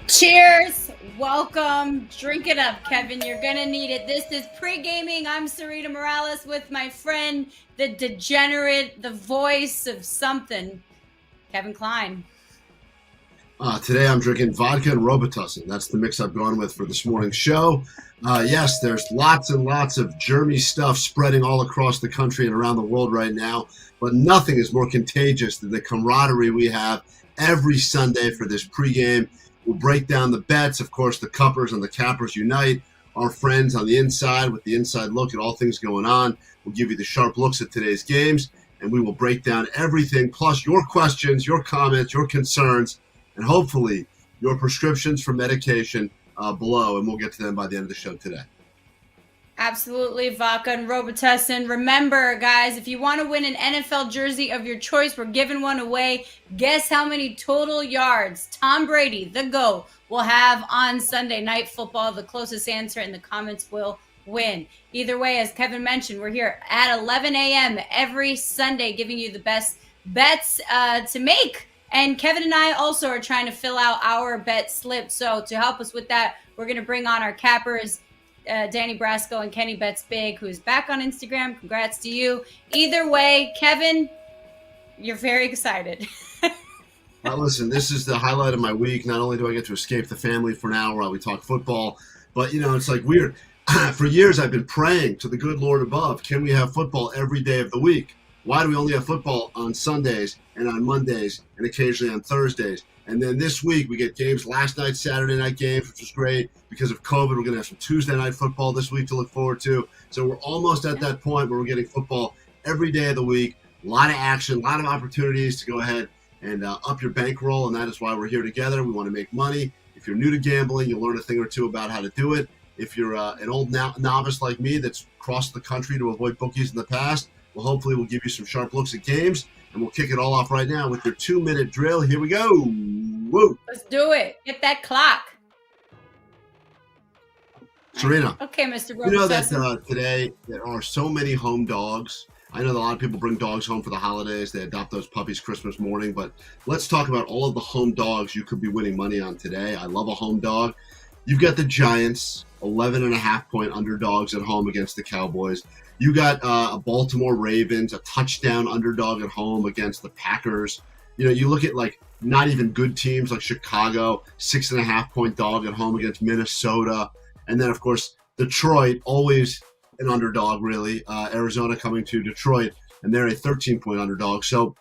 Cheers. Welcome. Drink it up, Kevin. You're going to need it. This is Pregaming. I'm Sarita Morales with my friend, the degenerate, the voice of something, Kevin Klein. Today I'm drinking vodka and Robitussin. That's the mix I've gone with for this morning's show. Yes, there's lots and lots of germy stuff spreading all across the country and around the world right now, but nothing is more contagious than the camaraderie we have every Sunday for this pregame. We'll break down the bets. Of course, the cuppers and the cappers unite. our friends on the inside with the inside look at all things going on. We'll give you the sharp looks at today's games, and we will break down everything, plus your questions, your comments, your concerns, and hopefully your prescriptions for medication below, and we'll get to them by the end of the show today. Absolutely, Vodka and Robitussin. Remember, guys, if you want to win an NFL jersey of your choice, we're giving one away. Guess how many total yards Tom Brady, the GOAT, will have on Sunday Night Football. The closest answer in the comments will win. Either way, as Kevin mentioned, we're here at 11 a.m. every Sunday giving you the best bets to make. And Kevin and I also are trying to fill out our bet slip. So to help us with that, we're going to bring on our cappers, Danny Brasco and Kenny Bets Big, who's back on Instagram. Congrats to you. Either way, Kevin, you're very excited. Now, listen, this is the highlight of my week. Not only do I get to escape the family for an hour while we talk football, but, it's like weird. For years, I've been praying to the good Lord above, can we have football every day of the week? Why do we only have football on Sundays and on Mondays and occasionally on Thursdays? And then this week, we get games last night, Saturday night games, which was great. Because of COVID, we're going to have some Tuesday night football this week to look forward to. So we're almost at that point where we're getting football every day of the week. A lot of action, a lot of opportunities to go ahead and up your bankroll, and that is why we're here together. We want to make money. If you're new to gambling, you'll learn a thing or two about how to do it. If you're an old novice like me that's crossed the country to avoid bookies in the past, well, hopefully we'll give you some sharp looks at games. And we'll kick it all off right now with your 2-minute drill. Here we go. Woo. Let's do it. Get that clock. Serena. Okay, Mr. Robitussin. You know that today there are so many home dogs. I know that a lot of people bring dogs home for the holidays. They adopt those puppies Christmas morning. But let's talk about all of the home dogs you could be winning money on today. I love a home dog. You've got the Giants, 11.5-point underdogs at home against the Cowboys. You got a Baltimore Ravens, a touchdown underdog at home against the Packers. You look at not even good teams like Chicago, 6.5-point dog at home against Minnesota. And then, of course, Detroit, always an underdog, really. Arizona coming to Detroit, and they're a 13-point underdog. So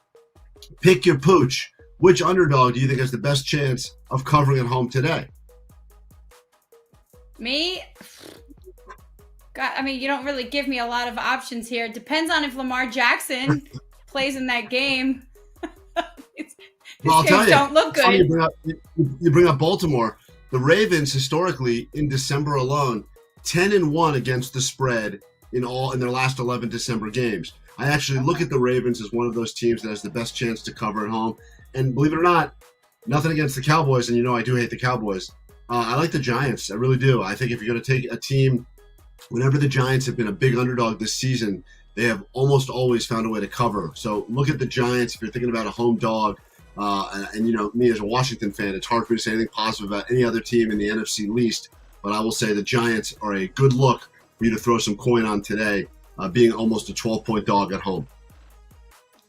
pick your pooch. Which underdog do you think has the best chance of covering at home today? Me? God, you don't really give me a lot of options here. It depends on if Lamar Jackson plays in that game. Well, I'll tell you, don't look good. You bring up Baltimore. The Ravens, historically, in December alone, 10-1 against the spread in their last 11 December games. I actually look at the Ravens as one of those teams that has the best chance to cover at home. And believe it or not, nothing against the Cowboys, and I do hate the Cowboys. I like the Giants. I really do. I think if you're going to take a team, whenever the Giants have been a big underdog this season, they have almost always found a way to cover. So look at the Giants if you're thinking about a home dog. And me as a Washington fan, it's hard for me to say anything positive about any other team in the NFC least. But I will say the Giants are a good look for you to throw some coin on today, being almost a 12-point dog at home.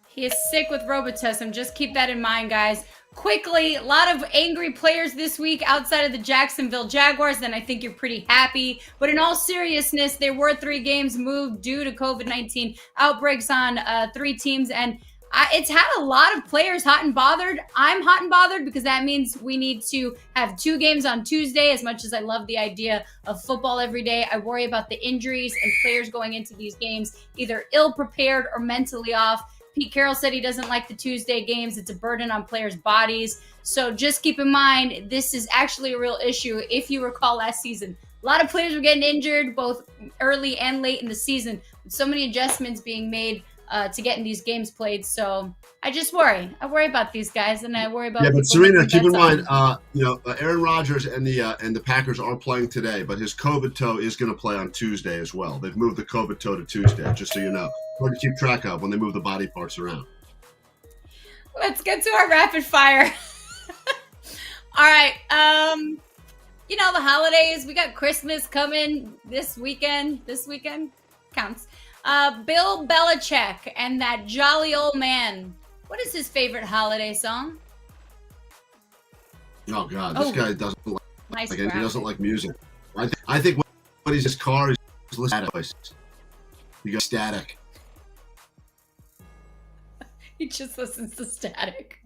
He is sick with Robitussin. Just keep that in mind, guys. Quickly, a lot of angry players this week outside of the Jacksonville Jaguars, then I think you're pretty happy. But in all seriousness, there were 3 games moved due to COVID-19 outbreaks on 3 teams, and it's had a lot of players hot and bothered. I'm hot and bothered because that means we need to have 2 games on Tuesday. As much as I love the idea of football every day, I worry about the injuries and players going into these games either ill-prepared or mentally off. Pete Carroll said he doesn't like the Tuesday games. It's a burden on players' bodies. So just keep in mind, this is actually a real issue. If you recall last season, a lot of players were getting injured both early and late in the season. With so many adjustments being made to getting these games played. So I just worry. I worry about these guys, and I worry about. Yeah, but Serena, keep in mind, Aaron Rodgers and the Packers are playing today, but his COVID toe is going to play on Tuesday as well. They've moved the COVID toe to Tuesday, just so you know. Hard to keep track of when they move the body parts around. Let's get to our rapid fire. All right. The holidays. We got Christmas coming this weekend. This weekend counts. Bill Belichick and that jolly old man. What is his favorite holiday song? Oh God, this guy doesn't Nice he doesn't like music. I think when he's in his car, he's listening to static. You got static. He just listens to static.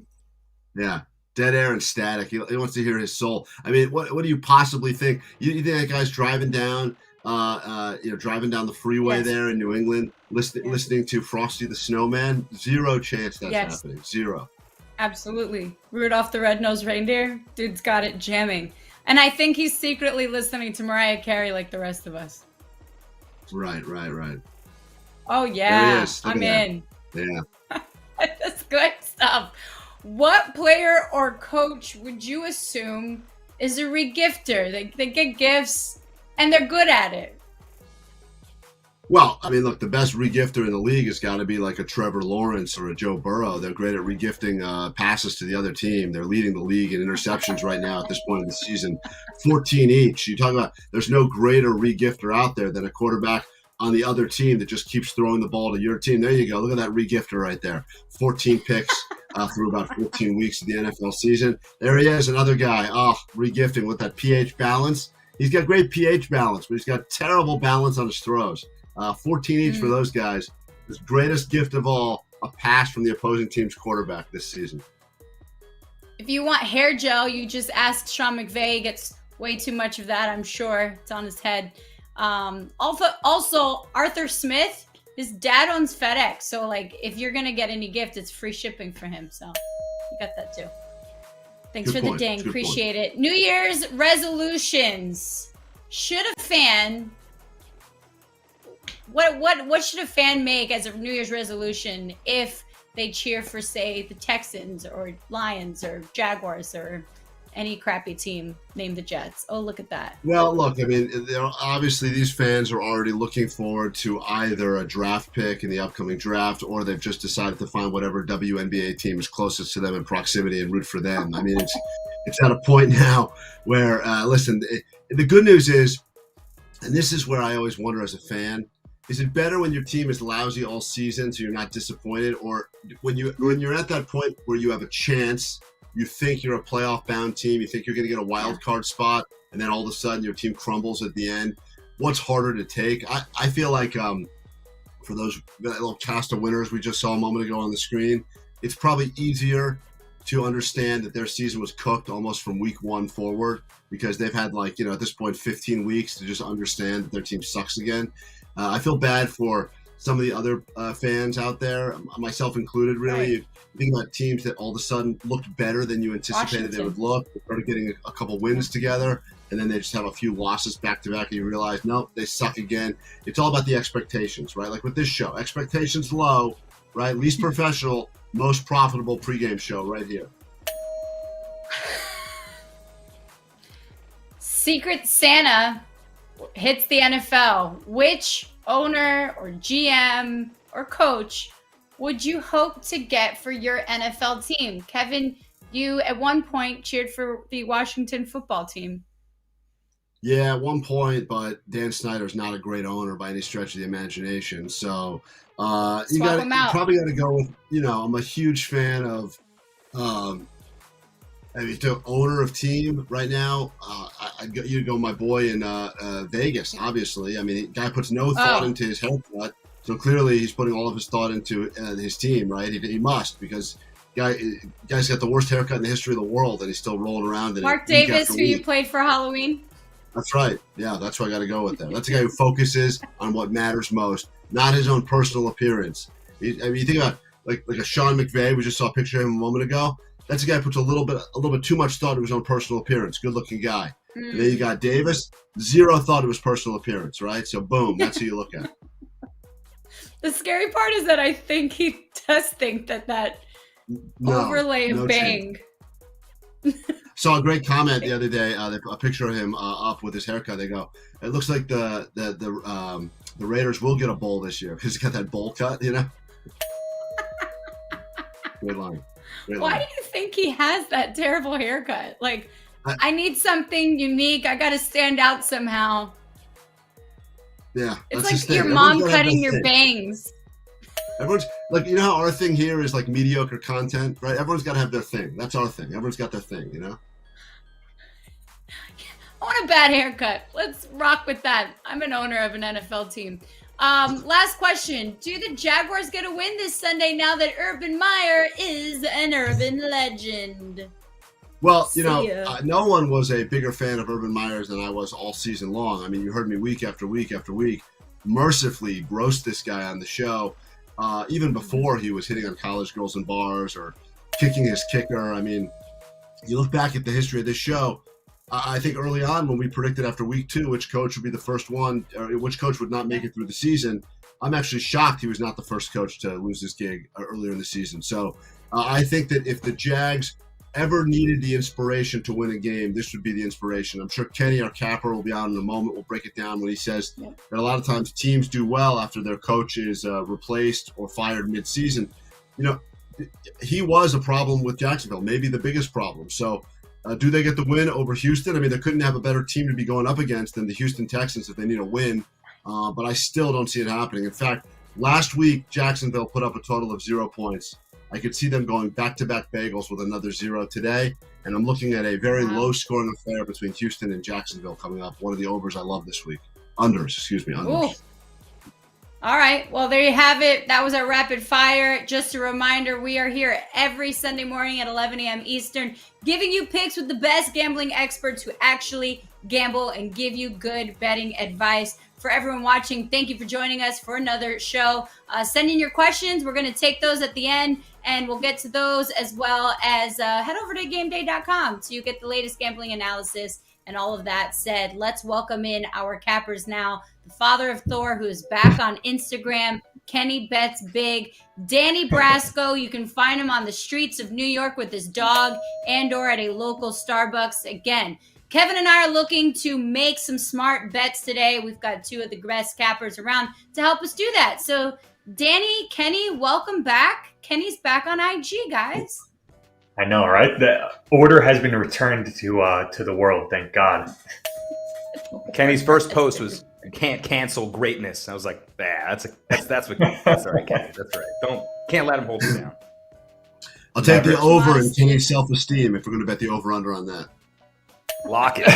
Yeah, Dead air and static. He wants to hear his soul. I mean, what do you possibly think? You think that guy's driving down, driving down the freeway Yes. there in New England, listening to Frosty the Snowman? Zero chance that's happening. Zero. Absolutely. Rudolph the Red-Nosed Reindeer, dude's got it jamming. And I think he's secretly listening to Mariah Carey like the rest of us. Right. Oh, yeah. I'm in. Yeah. That's good stuff. What player or coach would you assume is a regifter? They get gifts and they're good at it. Well, I mean, look, the best regifter in the league has got to be like a Trevor Lawrence or a Joe Burrow. They're great at regifting passes to the other team. They're leading the league in interceptions right now at this point in the season, 14 each. You talk about there's no greater regifter out there than a quarterback on the other team that just keeps throwing the ball to your team. There you go. Look at that regifter right there. 14 picks through about 14 weeks of the NFL season. There he is, another guy. Oh, regifting with that pH balance. He's got great pH balance, but he's got terrible balance on his throws. 14 each for those guys. His greatest gift of all, a pass from the opposing team's quarterback this season. If you want hair gel, you just ask Sean McVay. He gets way too much of that, I'm sure. It's on his head. Also, Arthur Smith, his dad owns FedEx. So, like, if you're going to get any gift, it's free shipping for him. So, you got that too. Thanks for the ding. Appreciate it. New Year's resolutions. Should a fan... What should a fan make as a New Year's resolution if they cheer for, say, the Texans or Lions or Jaguars or any crappy team named the Jets? Oh, look at that. Well, look, I mean, obviously these fans are already looking forward to either a draft pick in the upcoming draft, or they've just decided to find whatever WNBA team is closest to them in proximity and root for them. I mean, it's at a point now where, listen, the good news is, and this is where I always wonder as a fan, is it better when your team is lousy all season so you're not disappointed, or when you're at that point where you have a chance, you think you're a playoff-bound team, you think you're going to get a wild card spot, and then all of a sudden your team crumbles at the end? What's harder to take? I feel like for those little cast of winners we just saw a moment ago on the screen, it's probably easier to understand that their season was cooked almost from week one forward, because they've had, like, at this point 15 weeks to just understand that their team sucks again. I feel bad for some of the other fans out there, myself included, really. Right. You think about teams that all of a sudden looked better than you anticipated they would look. They started getting a couple wins together, and then they just have a few losses back-to-back, and you realize, nope, they suck again. It's all about the expectations, right? Like with this show, expectations low, right? Least professional, most profitable pregame show right here. Secret Santa hits the NFL. Which owner or GM or coach would you hope to get for your NFL team? Kevin, you at one point cheered for the Washington football team. Yeah, at one point, but Dan Snyder's not a great owner by any stretch of the imagination. So you probably got to go with, I'm a huge fan of, the owner of team right now. You'd go my boy in Vegas, obviously. I mean, the guy puts no thought into his haircut, so clearly he's putting all of his thought into his team, right? He must, because guy's got the worst haircut in the history of the world, and he's still rolling around in it. Mark Davis, who you played for Halloween? That's right. Yeah, that's what I got to go with there. That's a guy who focuses on what matters most, not his own personal appearance. You think about like a Sean McVay. We just saw a picture of him a moment ago. That's a guy who puts a little bit too much thought to his own personal appearance. Good-looking guy. And then you got Davis, zero thought of his personal appearance, right? So boom, that's who you look at. The scary part is that I think he does think that overlay of bang. Saw a great comment the other day. A picture of him up with his haircut. They go, it looks like the Raiders will get a bowl this year because he's got that bowl cut, Great line. Why do you think he has that terrible haircut? Like, I need something unique. I got to stand out somehow. Yeah. It's like your mom cutting your bangs. Everyone's like, how our thing here is like mediocre content, right? Everyone's got to have their thing. That's our thing. Everyone's got their thing, I want a bad haircut. Let's rock with that. I'm an owner of an NFL team. Last question. Do the Jaguars get a win this Sunday now that Urban Meyer is an urban legend? Well, ya. no one was a bigger fan of Urban Meyers than I was all season long. I mean, you heard me week after week after week mercifully roast this guy on the show, even before he was hitting on college girls in bars or kicking his kicker. I mean, you look back at the history of this show, I think early on when we predicted after week 2 which coach would be the first one, or which coach would not make it through the season, I'm actually shocked he was not the first coach to lose his gig earlier in the season. So I think that if the Jags ever needed the inspiration to win a game, this would be the inspiration. I'm sure Kenny, our capper, will be on in a moment. We'll break it down when he says that a lot of times teams do well after their coach is replaced or fired mid-season. He was a problem with Jacksonville, maybe the biggest problem. So do they get the win over Houston? I mean, they couldn't have a better team to be going up against than the Houston Texans if they need a win. But I still don't see it happening. In fact, last week, Jacksonville put up a total of 0 points. I could see them going back-to-back bagels with another 0 today. And I'm looking at a very low-scoring affair between Houston and Jacksonville coming up. One of the overs I love this week. Unders. Ooh. All right. Well, there you have it. That was our rapid fire. Just a reminder, we are here every Sunday morning at 11 a.m. Eastern, giving you picks with the best gambling experts who actually gamble and give you good betting advice. For everyone watching, thank you for joining us for another show. Send in your questions. We're going to take those at the end, and we'll get to those as well as head over to GameDay.com so you get the latest gambling analysis. And all of that said, let's welcome in our cappers now. The father of Thor, who is back on Instagram, Kenny Bets Big. Danny Brasco, you can find him on the streets of New York with his dog and or at a local Starbucks. Again, Kevin and I are looking to make some smart bets today. We've got 2 of the best cappers around to help us do that. So Danny, Kenny, welcome back. Kenny's back on IG, guys. I know, right? The order has been returned to the world, thank God. Kenny's first post was "Can't cancel greatness." I was like, that's all right, Kenny. That's right. Can't let him hold you down. I'll take the over in Kenny's self-esteem if we're going to bet the over-under on that. Lock it.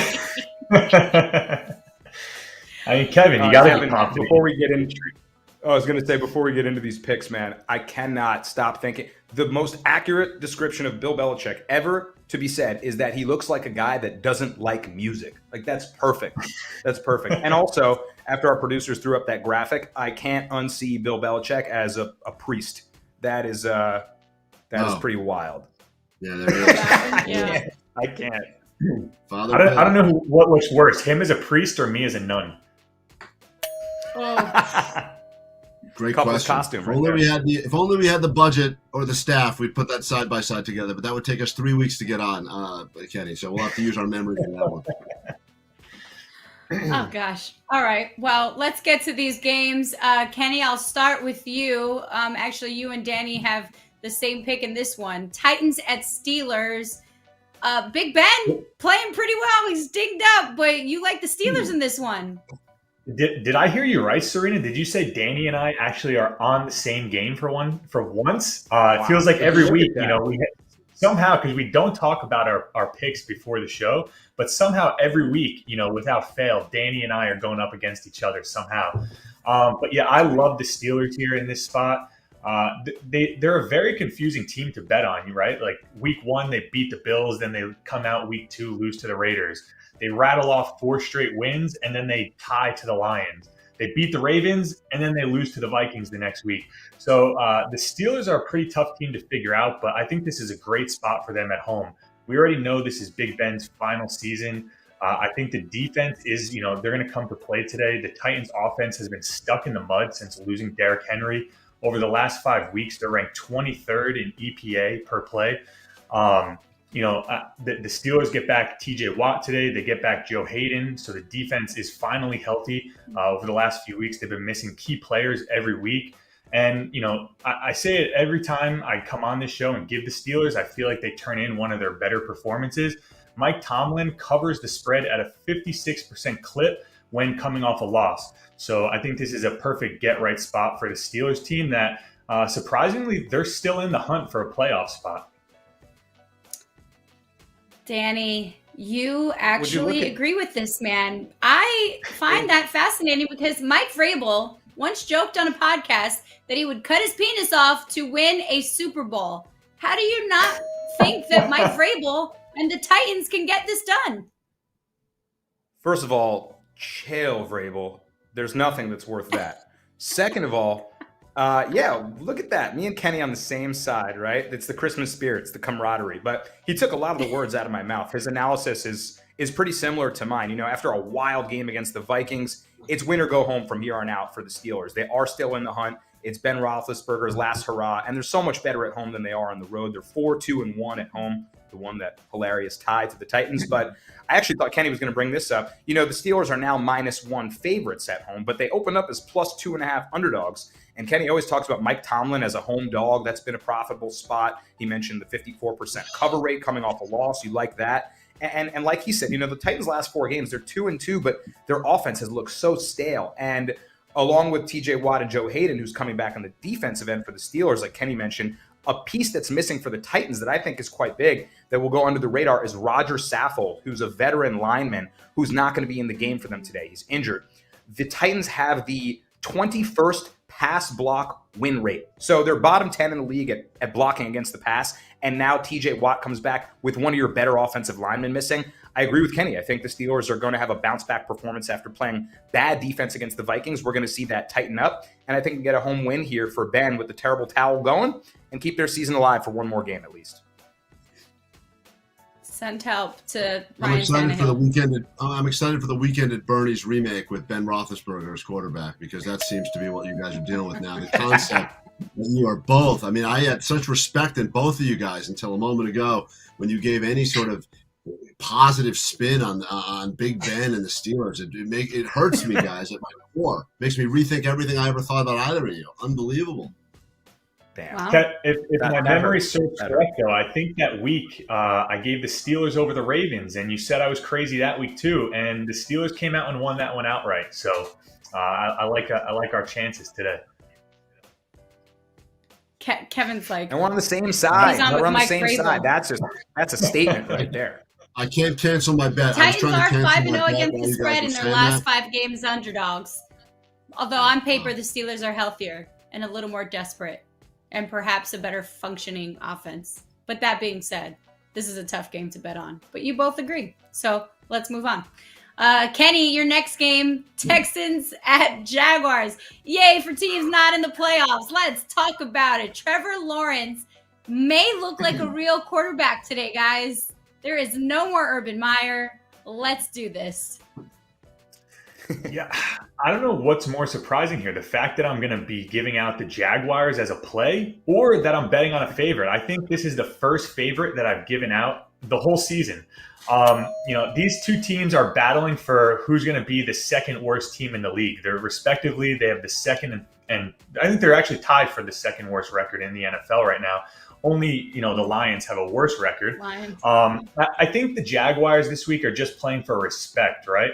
I mean, Kevin, you got to be confident. Before we get into, I was going to say, before we get into these picks, man, I cannot stop thinking the most accurate description of Bill Belichick ever to be said is that he looks like a guy that doesn't like music. Like, that's perfect. That's perfect. And also, after our producers threw up that graphic, I can't unsee Bill Belichick as a priest. That is pretty wild. Yeah, there it is. Yeah. I can't. Father I don't know what looks worse, him as a priest or me as a nun. Oh. Great Couple's question. costume If only we had the budget or the staff, we'd put that side by side together. But that would take us 3 weeks to get on, Kenny. So we'll have to use our memory for that one. Oh, gosh. All right. Well, let's get to these games. Kenny, I'll start with you. Actually, you and Danny have the same pick in this one. Titans at Steelers. Big Ben playing pretty well. He's dinged up, but you like the Steelers in this one. Did I hear you right, Serena? Did you say Danny and I actually are on the same game for once? Wow. It feels like every week, we somehow, because we don't talk about our picks before the show, but somehow every week, without fail, Danny and I are going up against each other somehow. But yeah, I love the Steelers here in this spot. They're a very confusing team to bet on, right? Like week 1, they beat the Bills, then they come out week 2, lose to the Raiders. They rattle off 4 straight wins, and then they tie to the Lions. They beat the Ravens, and then they lose to the Vikings the next week. So the Steelers are a pretty tough team to figure out, but I think this is a great spot for them at home. We already know this is Big Ben's final season. I think the defense is, they're going to come to play today. The Titans offense has been stuck in the mud since losing Derrick Henry. Over the last 5 weeks, they're ranked 23rd in EPA per play. The Steelers get back TJ Watt today. They get back Joe Hayden. So the defense is finally healthy. Over the last few weeks, they've been missing key players every week. And, I say it every time I come on this show and give the Steelers, I feel like they turn in one of their better performances. Mike Tomlin covers the spread at a 56% clip when coming off a loss. So I think this is a perfect get-right spot for the Steelers team that, surprisingly, they're still in the hunt for a playoff spot. Danny, you actually agree with this man. I find that fascinating because Mike Vrabel once joked on a podcast that he would cut his penis off to win a Super Bowl. How do you not think that Mike Vrabel and the Titans can get this done. First of all, chill, Vrabel. There's nothing that's worth that. Second of all, yeah, look at that. Me and Kenny on the same side, right? It's the Christmas spirit, it's the camaraderie. But he took a lot of the words out of my mouth. His analysis is pretty similar to mine. You know, after a wild game against the Vikings, it's win or go home from here on out for the Steelers. They are still in the hunt. It's Ben Roethlisberger's last hurrah, and they're so much better at home than they are on the road. They're 4-2-1 at home, the one that hilarious tie to the Titans. But I actually thought Kenny was going to bring this up. You know, the Steelers are now -1 favorites at home, but they opened up as +2.5 underdogs. And Kenny always talks about Mike Tomlin as a home dog. That's been a profitable spot. He mentioned the 54% cover rate coming off a loss. You like that. And like he said, you know, the Titans' last 4 games, they're 2-2, but their offense has looked so stale. And along with TJ Watt and Joe Hayden, who's coming back on the defensive end for the Steelers, like Kenny mentioned, a piece that's missing for the Titans that I think is quite big that will go under the radar is Roger Saffold, who's a veteran lineman who's not going to be in the game for them today. He's injured. The Titans have the 21st pass block win rate. So they're bottom 10 in the league at blocking against the pass. And now TJ Watt comes back with one of your better offensive linemen missing. I agree with Kenny. I think the Steelers are going to have a bounce back performance after playing bad defense against the Vikings. We're going to see that tighten up. And I think we get a home win here for Ben with the terrible towel going and keep their season alive for one more game at least. Send help to I'm Ryan excited Tannehill. for the weekend. I'm excited for the weekend at Bernie's remake with Ben Roethlisberger as quarterback, because that seems to be what you guys are dealing with now. The concept that you are both. I mean, I had such respect in both of you guys until a moment ago when you gave any sort of positive spin on Big Ben and the Steelers. It hurts me, guys, at my core. Makes me rethink everything I ever thought about either of you. Unbelievable. Damn. Wow. If my memory serves correct, though, I think that week I gave the Steelers over the Ravens, and you said I was crazy that week too. And the Steelers came out and won that one outright. So I like our chances today. Kevin's like, And we're on the same side. on with We're on the Mike same Vrabel. side. That's a statement right there. I can't cancel my bet. Titans are 5-0 against the the spread in their last 5 games underdogs. Although on paper, the Steelers are healthier and a little more desperate and perhaps a better functioning offense. But that being said, this is a tough game to bet on. But you both agree. So let's move on. Kenny, your next game, Texans at Jaguars. Yay for teams not in the playoffs. Let's talk about it. Trevor Lawrence may look like a real quarterback today, guys. There is no more Urban Meyer. Let's do this. Yeah, I don't know what's more surprising here, the fact that I'm going to be giving out the Jaguars as a play or that I'm betting on a favorite. I think this is the first favorite that I've given out the whole season. These two teams are battling for who's going to be the second worst team in the league. They're respectively, they have the second, and I think they're actually tied for the second worst record in the NFL right now. Only, the Lions have a worse record. Lions. I think the Jaguars this week are just playing for respect, right?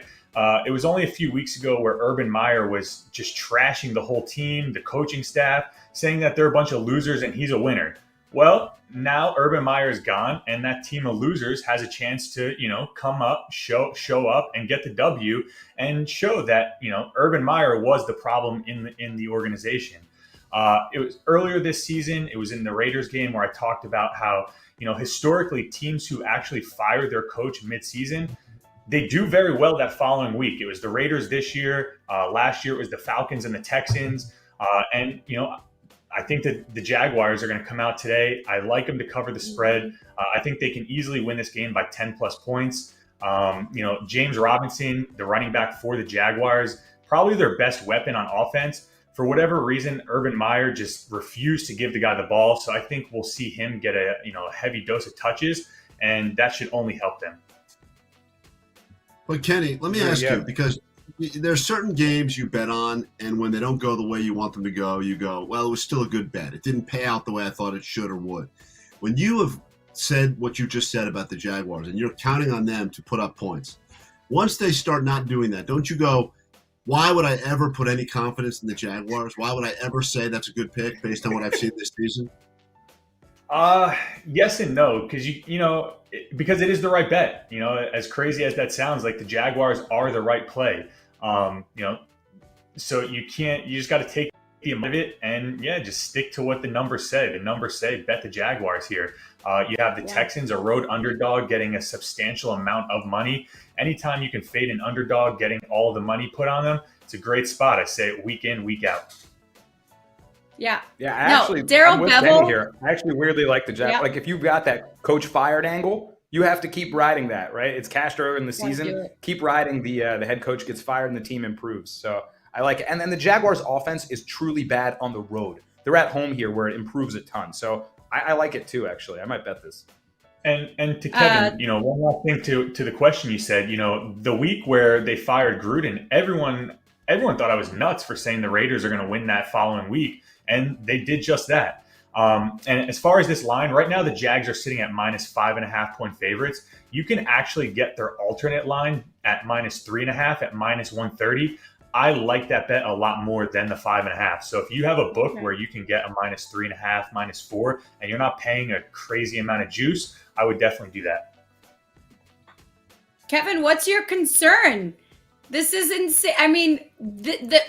It was only a few weeks ago where Urban Meyer was just trashing the whole team, the coaching staff, saying that they're a bunch of losers and he's a winner. Well, now Urban Meyer's gone, and that team of losers has a chance to, come up, show up, and get the W, and show that Urban Meyer was the problem in the organization. It was earlier this season. It was in the Raiders game where I talked about how historically teams who actually fire their coach midseason, they do very well that following week. It was the Raiders this year. Last year it was the Falcons and the Texans, I think that the Jaguars are going to come out today. I like them to cover the spread. I think they can easily win this game by 10 plus points. James Robinson, the running back for the Jaguars, probably their best weapon on offense. For whatever reason, Urban Meyer just refused to give the guy the ball. So I think we'll see him get a heavy dose of touches, and that should only help them. But Kenny, let me ask you, because there's certain games you bet on, and when they don't go the way you want them to go, you go, well, it was still a good bet. It didn't pay out the way I thought it should or would. When you have said what you just said about the Jaguars, and you're counting on them to put up points, once they start not doing that, don't you go, why would I ever put any confidence in the Jaguars? Why would I ever say that's a good pick based on what I've seen this season? Yes and no, because because it is the right bet. As crazy as that sounds, like the Jaguars are the right play. So you just got to take the amount of it, and yeah, just stick to what the numbers say. The numbers say bet the Jaguars here. You have the Texans, a road underdog, getting a substantial amount of money. Anytime you can fade an underdog, getting all the money put on them, it's a great spot. I say it week in, week out. Yeah. Yeah, actually, Daryl I'm with Bevell Kenny here. I actually weirdly like the Jaguars. Like if you've got that coach fired angle, you have to keep riding that, right? It's Castro in the season. Keep riding the head coach gets fired and the team improves. So I like it. And then the Jaguars offense is truly bad on the road. They're at home here where it improves a ton. So I like it too, actually. I might bet this. And to Kevin, one last thing to the question you said, the week where they fired Gruden, everyone thought I was nuts for saying the Raiders are going to win that following week. And they did just that. And as far as this line, right now the Jags are sitting at minus 5.5 point favorites. You can actually get their alternate line at minus 3.5 at minus 130. I like that bet a lot more than the 5.5. So if you have a book where you can get a minus 3.5, minus 4, and you're not paying a crazy amount of juice, I would definitely do that. Kevin, what's your concern? This is insane. I mean,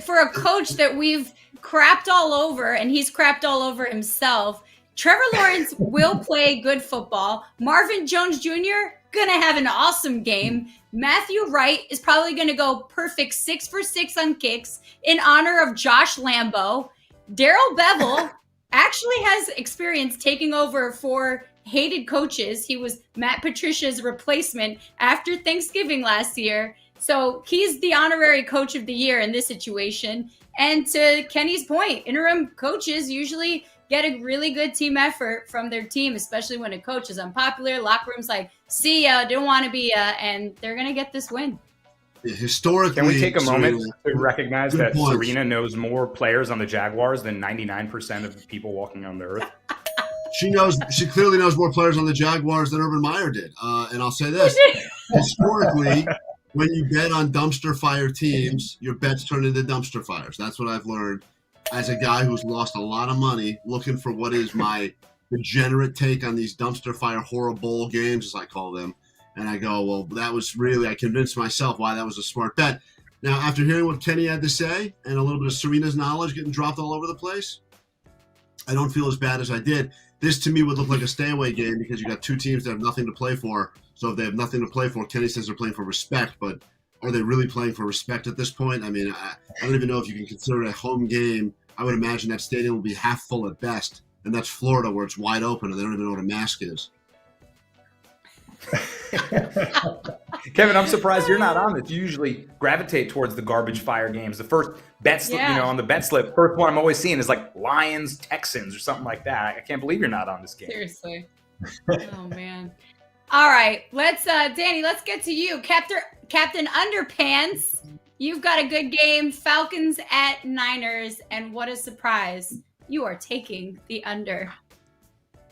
for a coach that we've crapped all over, and he's crapped all over himself, Trevor Lawrence will play good football. Marvin Jones Jr. gonna have an awesome game. Matthew Wright is probably gonna go perfect 6 for 6 on kicks in honor of Josh Lambo. Daryl Bevell actually has experience taking over for hated coaches. He was Matt Patricia's replacement after Thanksgiving last year. So he's the honorary coach of the year in this situation. And to Kenny's point, interim coaches usually get a really good team effort from their team, especially when a coach is unpopular. Locker room's like, see ya, don't want to be ya, and they're going to get this win. Historically, can we take a moment to recognize that point. Serena knows more players on the Jaguars than 99% of the people walking on the earth? She clearly knows more players on the Jaguars than Urban Meyer did. And I'll say this, historically, when you bet on dumpster fire teams, your bets turn into dumpster fires. That's what I've learned as a guy who's lost a lot of money looking for what is my degenerate take on these dumpster fire horrible games, as I call them. And I go, well, that was really, I convinced myself why that was a smart bet. Now, after hearing what Kenny had to say and a little bit of Serena's knowledge getting dropped all over the place, I don't feel as bad as I did. This, to me, would look like a stay-away game because you got two teams that have nothing to play for. So if they have nothing to play for, Kenny says they're playing for respect, but are they really playing for respect at this point? I mean, I don't even know if you can consider it a home game. I would imagine that stadium will be half full at best, and that's Florida where it's wide open and they don't even know what a mask is. Kevin, I'm surprised you're not on this. You usually gravitate towards the garbage fire games. The first bet slip, on the bet slip, first one I'm always seeing is like Lions, Texans, or something like that. I can't believe you're not on this game. Seriously. Oh man. All right, let's Danny, let's get to you. Captain Underpants. You've got a good game. Falcons at Niners, and what a surprise. You are taking the under.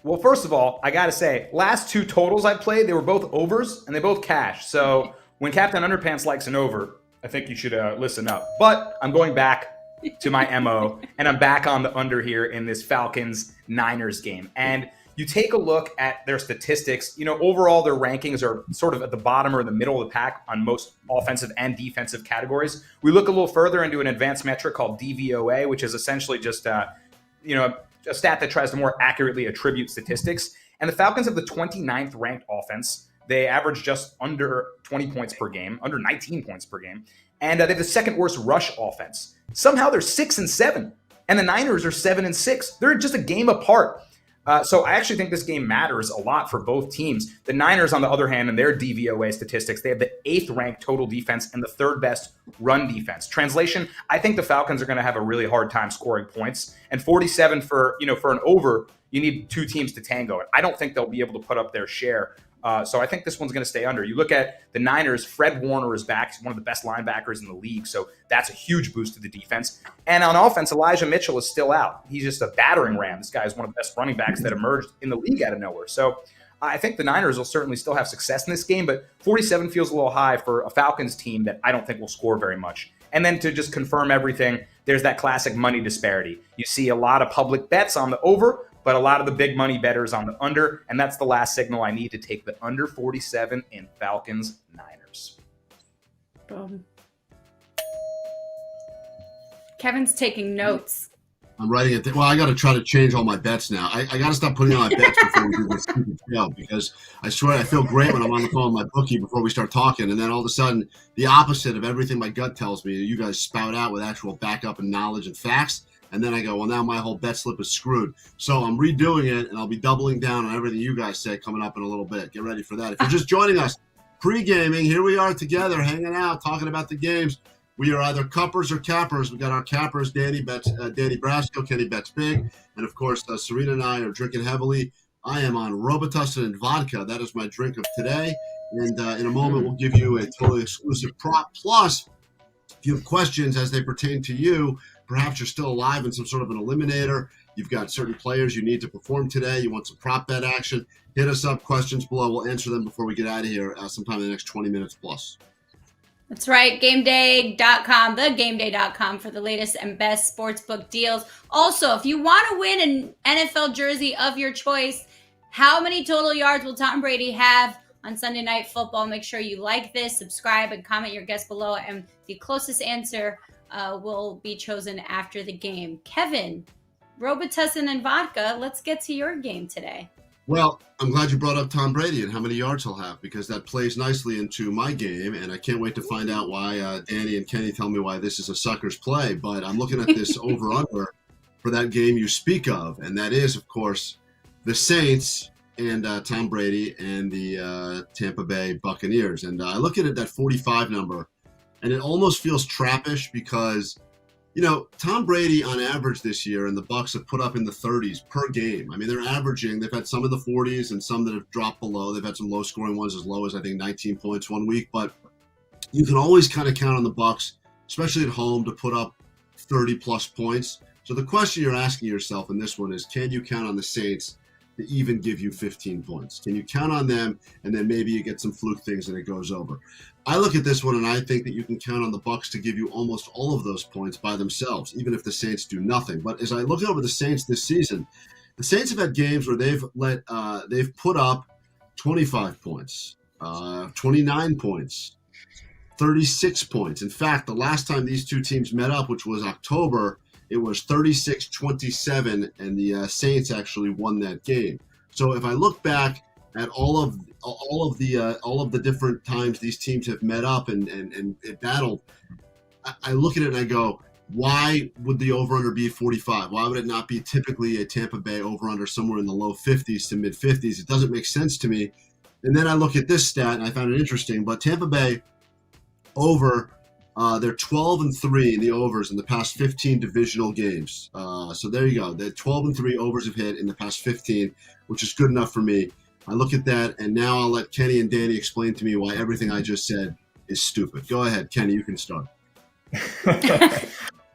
Well, first of all, I got to say, last two totals I played, they were both overs, and they both cashed. So when Captain Underpants likes an over, I think you should listen up. But I'm going back to my MO, and I'm back on the under here in this Falcons-Niners game. And you take a look at their statistics, overall their rankings are sort of at the bottom or in the middle of the pack on most offensive and defensive categories. We look a little further into an advanced metric called DVOA, which is essentially just, a stat that tries to more accurately attribute statistics. And the Falcons have the 29th ranked offense. They average just under 20 points per game, under 19 points per game. And they have the second worst rush offense. Somehow they're 6-7, and the Niners are 7-6. They're just a game apart. So I actually think this game matters a lot for both teams. The Niners, on the other hand, in their DVOA statistics, they have the 8th ranked total defense and the 3rd best run defense. Translation, I think the Falcons are going to have a really hard time scoring points. And 47 for an over, you need two teams to tango it. I don't think they'll be able to put up their share. So I think this one's going to stay under. You look at the Niners, Fred Warner is back. He's one of the best linebackers in the league. So that's a huge boost to the defense. And on offense, Elijah Mitchell is still out. He's just a battering ram. This guy is one of the best running backs that emerged in the league out of nowhere. So I think the Niners will certainly still have success in this game, but 47 feels a little high for a Falcons team that I don't think will score very much. And then to just confirm everything, there's that classic money disparity. You see a lot of public bets on the over, but a lot of the big money bettors on the under, and that's the last signal I need to take the under 47 in Falcons-Niners. Kevin's taking notes. I'm writing it. Well, I got to try to change all my bets now. I got to stop putting on my bets before we do this stupid show, because I swear I feel great when I'm on the phone with my bookie before we start talking, and then all of a sudden, the opposite of everything my gut tells me, you guys spout out with actual backup and knowledge and facts, and then I go, well, now my whole bet slip is screwed. So I'm redoing it, and I'll be doubling down on everything you guys say coming up in a little bit. Get ready for that. If you're just joining us, pre-gaming, here we are together, hanging out, talking about the games. We are either cuppers or cappers. We got our cappers, Danny Brasco, Kenny bets big, and of course, Serena and I are drinking heavily. I am on Robitussin and vodka. That is my drink of today. And in a moment, we'll give you a totally exclusive prop. Plus, if you have questions as they pertain to you, perhaps you're still alive in some sort of an eliminator. You've got certain players you need to perform today. You want some prop bet action. Hit us up. Questions below. We'll answer them before we get out of here sometime in the next 20 minutes plus. That's right, GameDay.com, thegameday.com for the latest and best sportsbook deals. Also, if you want to win an NFL jersey of your choice, how many total yards will Tom Brady have on Sunday Night Football? Make sure you like this, subscribe, and comment your guess below. And the closest answer will be chosen after the game. Kevin, Robitussin and vodka, let's get to your game today. Well, I'm glad you brought up Tom Brady and how many yards he'll have, because that plays nicely into my game, and I can't wait to find out why Danny and Kenny tell me why this is a sucker's play. But I'm looking at this over-under for that game you speak of, and that is, of course, the Saints and Tom Brady and the Tampa Bay Buccaneers. And I look at it, that 45 number, and it almost feels trappish because – you know, Tom Brady on average this year and the Bucs have put up in the 30s per game. I mean, they've had some in the 40s and some that have dropped below. They've had some low-scoring ones as low as, I think, 19 points one week. But you can always kind of count on the Bucs, especially at home, to put up 30-plus points. So the question you're asking yourself in this one is, can you count on the Saints to even give you 15 points? Can you count on them, and then maybe you get some fluke things and it goes over? I look at this one and I think that you can count on the Bucs to give you almost all of those points by themselves, even if the Saints do nothing. But as I look over the Saints this season, the Saints have had games where they've put up 25 points, 29 points, 36 points. In fact, the last time these two teams met up, which was October, it was 36-27, and the Saints actually won that game. So if I look back at all of the different times these teams have met up and battled, I look at it and I go, why would the over-under be 45? Why would it not be typically a Tampa Bay over-under somewhere in the low 50s to mid 50s? It doesn't make sense to me. And then I look at this stat and I found it interesting. But Tampa Bay over, they're 12-3 in the overs in the past 15 divisional games. So there you go. They're 12-3 overs have hit in the past 15, which is good enough for me. I look at that, and now I'll let Kenny and Danny explain to me why everything I just said is stupid. Go ahead, Kenny. You can start.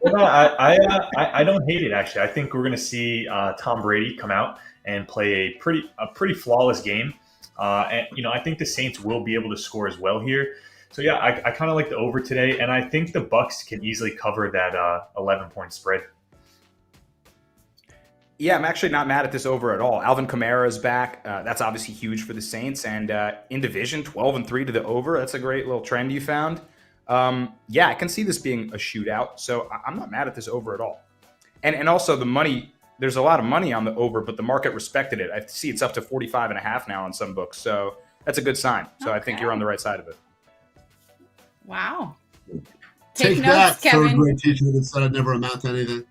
Well, I don't hate it, actually. I think we're going to see Tom Brady come out and play a pretty flawless game. And I think the Saints will be able to score as well here. So yeah, I kind of like the over today, and I think the Bucs can easily cover that 11-point spread. Yeah, I'm actually not mad at this over at all. Alvin Kamara is back. That's obviously huge for the Saints. And in division, 12-3 to the over. That's a great little trend you found. Yeah, I can see this being a shootout. So I'm not mad at this over at all. And also the money, there's a lot of money on the over, but the market respected it. I see it's up to 45.5 now on some books. So that's a good sign. So okay. I think you're on the right side of it. Wow. Take notes, that, Kevin. third grade teacher that said I'd never amount to anything.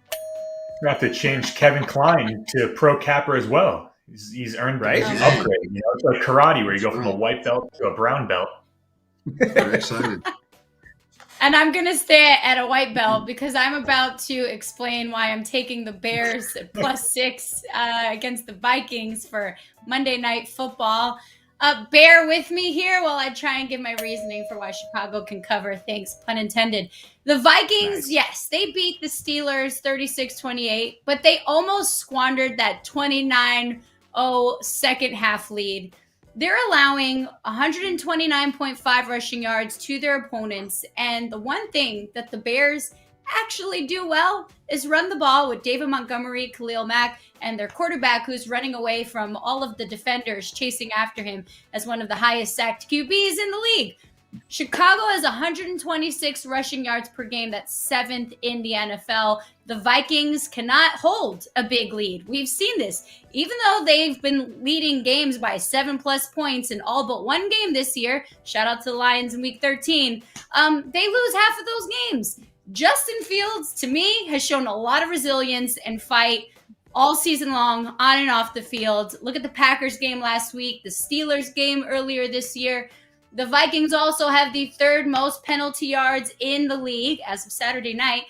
We have to change Kevin Klein to pro capper as well. He's earned right. He's upgrade. It's like karate where you go from a white belt to a brown belt. Very excited. And I'm going to stay at a white belt because I'm about to explain why I'm taking the Bears at +6 against the Vikings for Monday Night Football. Bear with me here while I try and give my reasoning for why Chicago can cover. Thanks, pun intended. The Vikings, nice. Yes, they beat the Steelers 36-28, but they almost squandered that 29-0 second half lead. They're allowing 129.5 rushing yards to their opponents, and the one thing that the Bears actually do well is run the ball with David Montgomery, Khalil Mack, and their quarterback who's running away from all of the defenders chasing after him as one of the highest sacked QBs in the league. Chicago has 126 rushing yards per game. That's 7th in the NFL. The Vikings cannot hold a big lead. We've seen this. Even though they've been leading games by 7+ points in all but one game this year, shout out to the Lions in week 13, they lose half of those games. Justin Fields, to me, has shown a lot of resilience and fight all season long, on and off the field. Look at the Packers game last week, the Steelers game earlier this year. The Vikings also have the 3rd most penalty yards in the league as of Saturday night.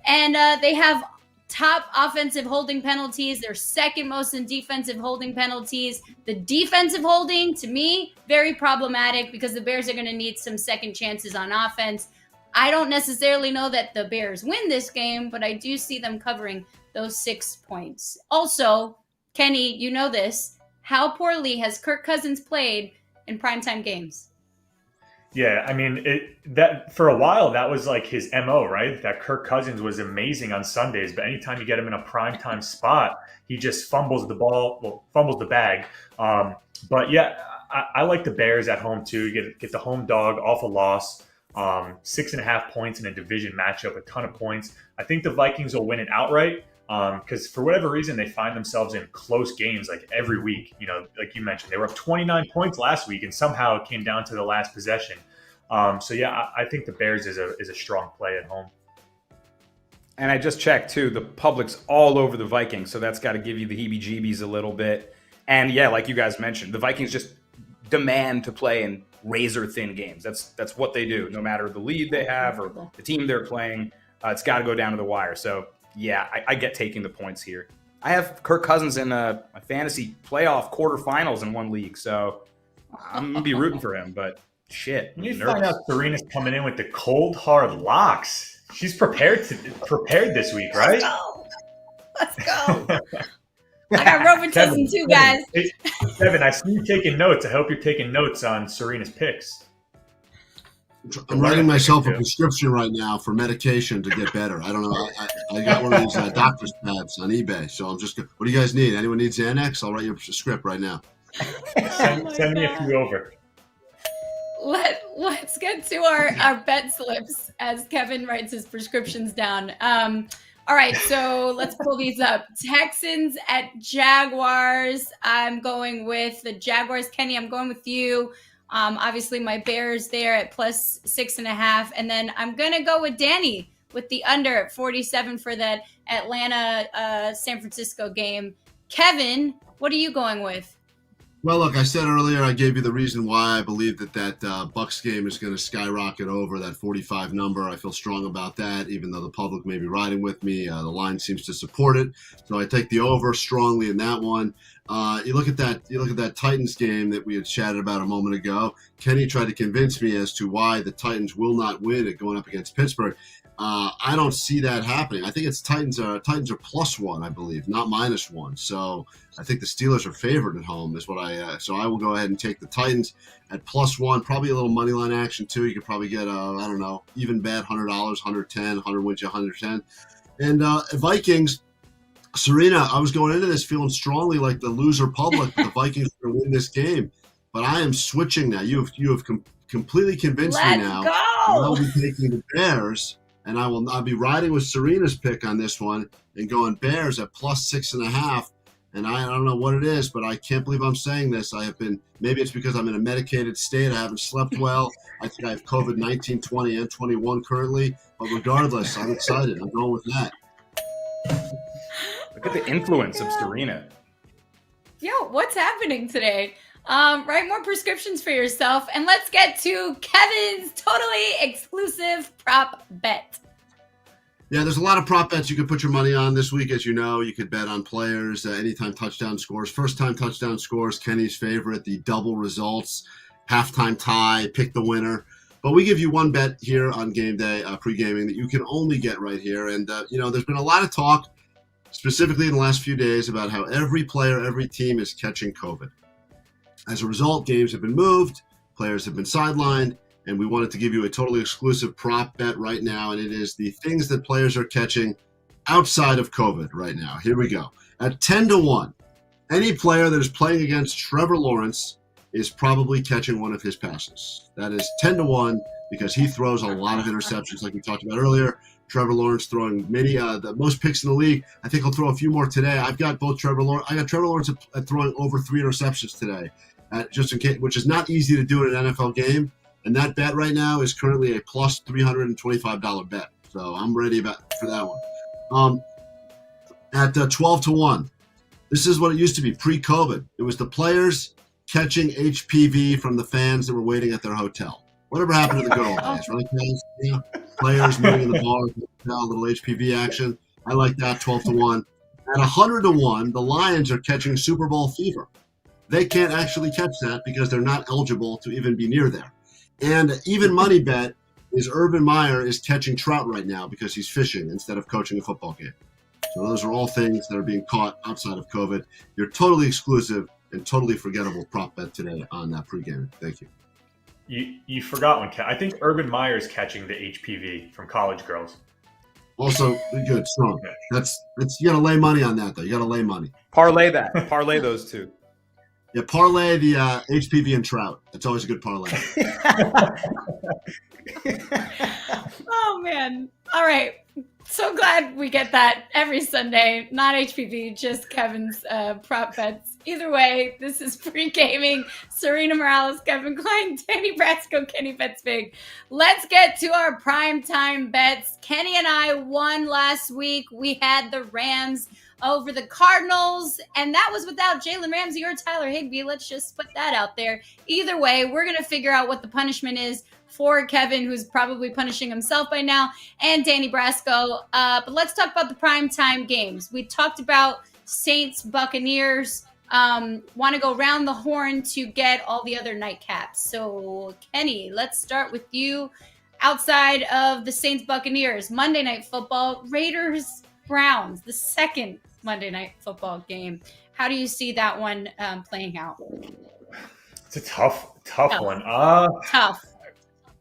And they have top offensive holding penalties. They're 2nd most in defensive holding penalties. The defensive holding, to me, very problematic because the Bears are going to need some second chances on offense. I don't necessarily know that the Bears win this game, but I do see them covering those 6 points. Also, Kenny, you know this. How poorly has Kirk Cousins played in primetime games? Yeah, I mean, that for a while, that was like his MO, right? That Kirk Cousins was amazing on Sundays, but anytime you get him in a primetime spot, he just fumbles the bag. But yeah, I like the Bears at home too. You get the home dog off a loss. 6.5 points in a division matchup, a ton of points. I think the Vikings will win it outright. Because for whatever reason, they find themselves in close games like every week. You know, like you mentioned, they were up 29 points last week, and somehow it came down to the last possession. So yeah, I think the Bears is a strong play at home. And I just checked too. The public's all over the Vikings, so that's got to give you the heebie-jeebies a little bit. And yeah, like you guys mentioned, the Vikings just demand to play in razor-thin games. That's what they do. No matter the lead they have or the team they're playing, it's got to go down to the wire. So. Yeah, I get taking the points here. I have Kirk Cousins in a fantasy playoff quarterfinals in one league, so I'm going to be rooting for him, but shit. You find out Serena's coming in with the cold, hard locks. She's prepared this week, right? Let's go. I got Robitussin too, guys. Kevin, I see you taking notes. I hope you're taking notes on Serena's picks. I'm writing myself a prescription right now for medication to get better. I don't know. I got one of these doctor's pads on eBay, so I'm just. What do you guys need? Anyone needs Xanax? I'll write you a script right now. Send me a few over. Let's get to our bet slips as Kevin writes his prescriptions down. All right, so let's pull these up. Texans at Jaguars. I'm going with the Jaguars. Kenny, I'm going with you. Obviously, my Bears there at plus 6.5. And then I'm going to go with Danny with the under at 47 for that Atlanta-San Francisco game. Kevin, what are you going with? Well, look, I said earlier, I gave you the reason why I believe that Bucks game is going to skyrocket over that 45 number. I feel strong about that, even though the public may be riding with me. The line seems to support it. So I take the over strongly in that one. You look at that Titans game that we had chatted about a moment ago. Kenny tried to convince me as to why the Titans will not win it going up against Pittsburgh. I don't see that happening. I think it's Titans are +1, I believe, not -1. So I think the Steelers are favored at home. Is what so I will go ahead and take the Titans at +1. Probably a little money line action too. You could probably get I don't know, even bet $100, 110, 100 wins you 110. And Vikings. Serena, I was going into this feeling strongly like the loser public. The Vikings are going to win this game, but I am switching now. You have completely convinced me now. I'll be taking the Bears, and I'll be riding with Serena's pick on this one and going Bears at +6.5. And I don't know what it is, but I can't believe I'm saying this. Maybe it's because I'm in a medicated state. I haven't slept well. I think I have COVID-19, 20, and 21 currently. But regardless, I'm excited. I'm going with that. Look at the influence of Serena. Yo, what's happening today? Write more prescriptions for yourself, and let's get to Kevin's totally exclusive prop bet. Yeah, there's a lot of prop bets you could put your money on this week. As you know, you could bet on players, anytime touchdown scores, first-time touchdown scores, Kenny's favorite, the double results, halftime tie, pick the winner. But we give you one bet here on game day, pre-gaming, that you can only get right here. And, there's been a lot of talk, specifically in the last few days, about how every player, every team is catching COVID. As a result, games have been moved, players have been sidelined, and we wanted to give you a totally exclusive prop bet right now, and it is the things that players are catching outside of COVID right now. Here we go. At 10-1, any player that is playing against Trevor Lawrence is probably catching one of his passes. That is 10-1 because he throws a lot of interceptions, like we talked about earlier. Trevor Lawrence throwing the most picks in the league. I think he'll throw a few more today. I've got Trevor Lawrence at throwing over 3 interceptions today, just in case, which is not easy to do in an NFL game. And that bet right now is currently a plus $325 bet. So I'm ready for that one. At 12-1, this is what it used to be pre-COVID. It was the players catching HPV from the fans that were waiting at their hotel. Whatever happened to the good old days, right, guys? Yeah. Players moving in the bar, a little HPV action. I like that, 12-1. At 100-1, the Lions are catching Super Bowl fever. They can't actually catch that because they're not eligible to even be near there. And even money bet is Urban Meyer is catching trout right now because he's fishing instead of coaching a football game. So those are all things that are being caught outside of COVID. You're totally exclusive and totally forgettable prop bet today on that pregame. Thank you. You forgot one. I think Urban Meyer is catching the HPV from college girls. Also, good, strong. That's you got to lay money on that though. You got to lay money. Parlay that. Parlay those two. Yeah, parlay the HPV and trout. That's always a good parlay. Oh man! All right. So glad we get that every Sunday. Not HPV, just Kevin's prop bets. Either way, this is Pregaming. Serena Morales, Kevin Klein, Danny Brasco, Kenny Bets Big. Let's get to our primetime bets. Kenny and I won last week. We had the Rams over the Cardinals, and that was without Jalen Ramsey or Tyler Higbee. Let's just put that out there. Either way, we're going to figure out what the punishment is for Kevin, who's probably punishing himself by now, and Danny Brasco. But let's talk about the primetime games. We talked about Saints, Buccaneers. Want to go round the horn to get all the other nightcaps. So, Kenny, let's start with you. Outside of the Saints, Buccaneers, Monday Night Football, Raiders, Browns, the second Monday Night Football game. How do you see that one playing out? It's a tough one. Tough.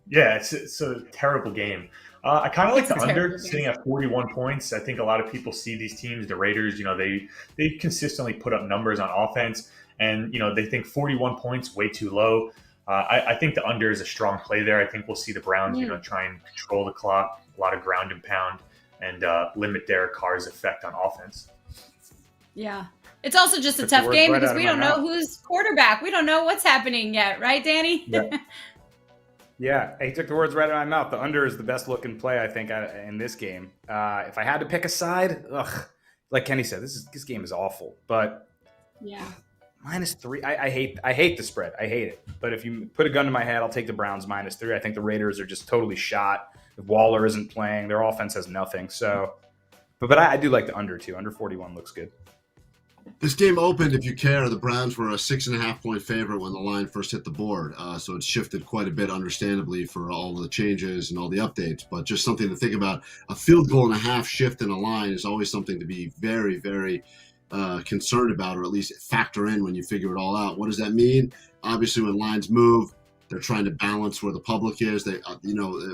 Yeah, it's a terrible game. I kind of like the under, sitting game. at 41 points. I think a lot of people see these teams, the Raiders, they consistently put up numbers on offense, and they think 41 points way too low. I think the under is a strong play there. I think we'll see the Browns, try and control the clock, a lot of ground and pound, and limit Derek Carr's effect on offense. Yeah. It's also just a tough game because we don't know who's quarterback. We don't know what's happening yet, right, Danny? Yeah. Yeah, he took the words right out of my mouth. The under is the best looking play, I think, in this game. If I had to pick a side, like Kenny said, this game is awful. But yeah, -3. I hate the spread. I hate it. But if you put a gun to my head, I'll take the Browns -3. I think the Raiders are just totally shot. If Waller isn't playing, their offense has nothing. So, but I do like the under too. Under 41 looks good. This game opened, if you care, the Browns were a 6.5-point favorite when the line first hit the board. So it's shifted quite a bit, understandably, for all the changes and all the updates. But just something to think about. A field goal and a half shift in a line is always something to be very, very concerned about, or at least factor in when you figure it all out. What does that mean? Obviously, when lines move, they're trying to balance where the public is. They,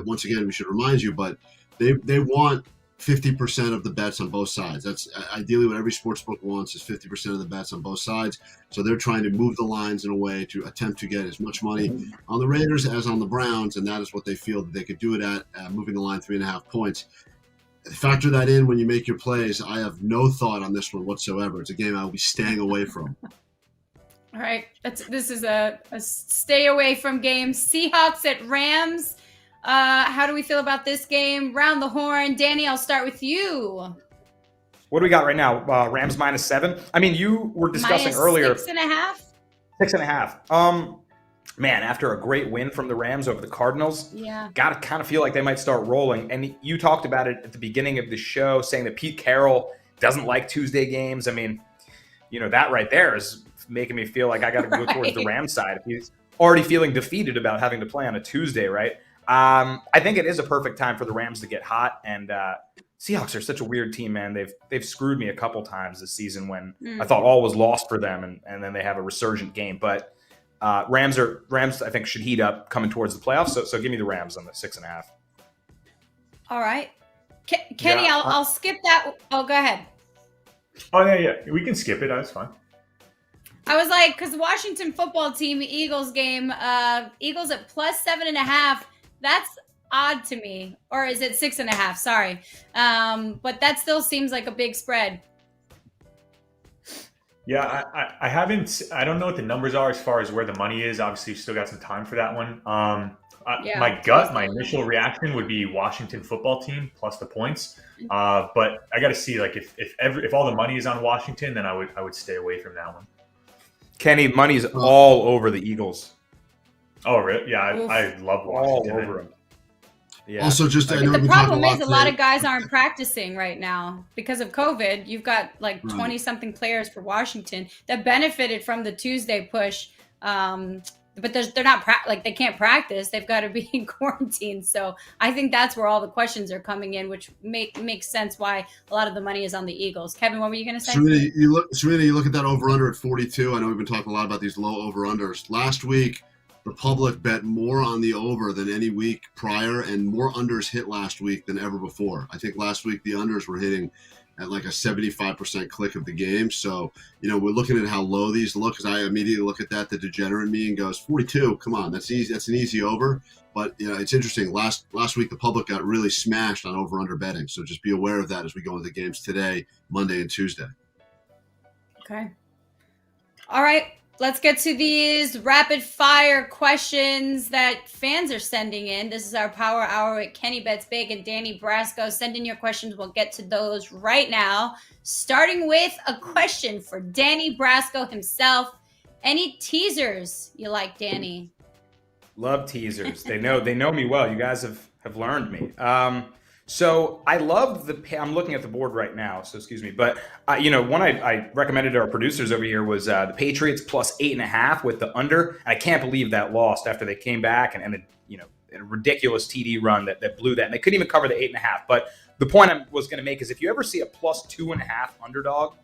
once again, we should remind you, but they want 50% of the bets on both sides. That's ideally what every sportsbook wants, is 50% of the bets on both sides. So they're trying to move the lines in a way to attempt to get as much money on the Raiders as on the Browns, and that is what they feel that they could do it at, moving the line 3.5 points. Factor that in when you make your plays. I have no thought on this one whatsoever. It's a game I will be staying away from. All right. This is a stay away from game. Seahawks at Rams. How do we feel about this game? Round the horn. Danny, I'll start with you. What do we got right now? Rams -7. I mean, you were discussing earlier. 6.5. 6.5. Man, after a great win from the Rams over the Cardinals, got to kind of feel like they might start rolling. And you talked about it at the beginning of the show, saying that Pete Carroll doesn't like Tuesday games. I mean, that right there is making me feel like I got to go towards the Rams side. If he's already feeling defeated about having to play on a Tuesday, right? I think it is a perfect time for the Rams to get hot, and Seahawks are such a weird team, man. They've screwed me a couple times this season when I thought all was lost for them, and then they have a resurgent game. But Rams, I think, should heat up coming towards the playoffs. So give me the Rams on the 6.5. All right, Kenny, I'll skip that. Oh, go ahead. Oh yeah, we can skip it. That's fine. I was like, because the Washington football team, Eagles game, Eagles at +7.5. That's odd to me. Or is it 6.5? Sorry. But that still seems like a big spread. Yeah, I haven't. I don't know what the numbers are as far as where the money is. Obviously, you've still got some time for that one. My initial reaction would be Washington football team plus the points. But I got to see, like, if all the money is on Washington, then I would stay away from that one. Kenny, money's all over the Eagles. Oh, really? Yeah, I love Washington. All over them. Yeah. Also, just I know the problem is a lot of guys aren't practicing right now because of COVID. You've got like 20-something players for Washington that benefited from the Tuesday push, but they're not they can't practice. They've got to be in quarantine. So I think that's where all the questions are coming in, which makes sense why a lot of the money is on the Eagles. Kevin, what were you going to say? Serena, you look at that over/under at 42. I know we've been talking a lot about these low over/unders. Last week, the public bet more on the over than any week prior, and more unders hit last week than ever before. I think last week the unders were hitting at like a 75% click of the game. So, we're looking at how low these look, because I immediately look at that, the degenerate me, and goes, 42, come on, that's easy. That's an easy over. But, it's interesting. Last week, the public got really smashed on over-under betting. So just be aware of that as we go into games today, Monday and Tuesday. Okay. All right. Let's get to these rapid fire questions that fans are sending in. This is our Power Hour with Kenny Bets Big and Danny Brasco. Send in your questions. We'll get to those right now. Starting with a question for Danny Brasco himself. Any teasers you like, Danny? Love teasers. They know me well. You guys have learned me. So I love I'm looking at the board right now, so excuse me. But, one I recommended to our producers over here was the Patriots plus 8.5 with the under. And I can't believe that lost after they came back and a ridiculous TD run that blew that. And they couldn't even cover the 8.5. But the point I was going to make is if you ever see a plus 2.5 underdog,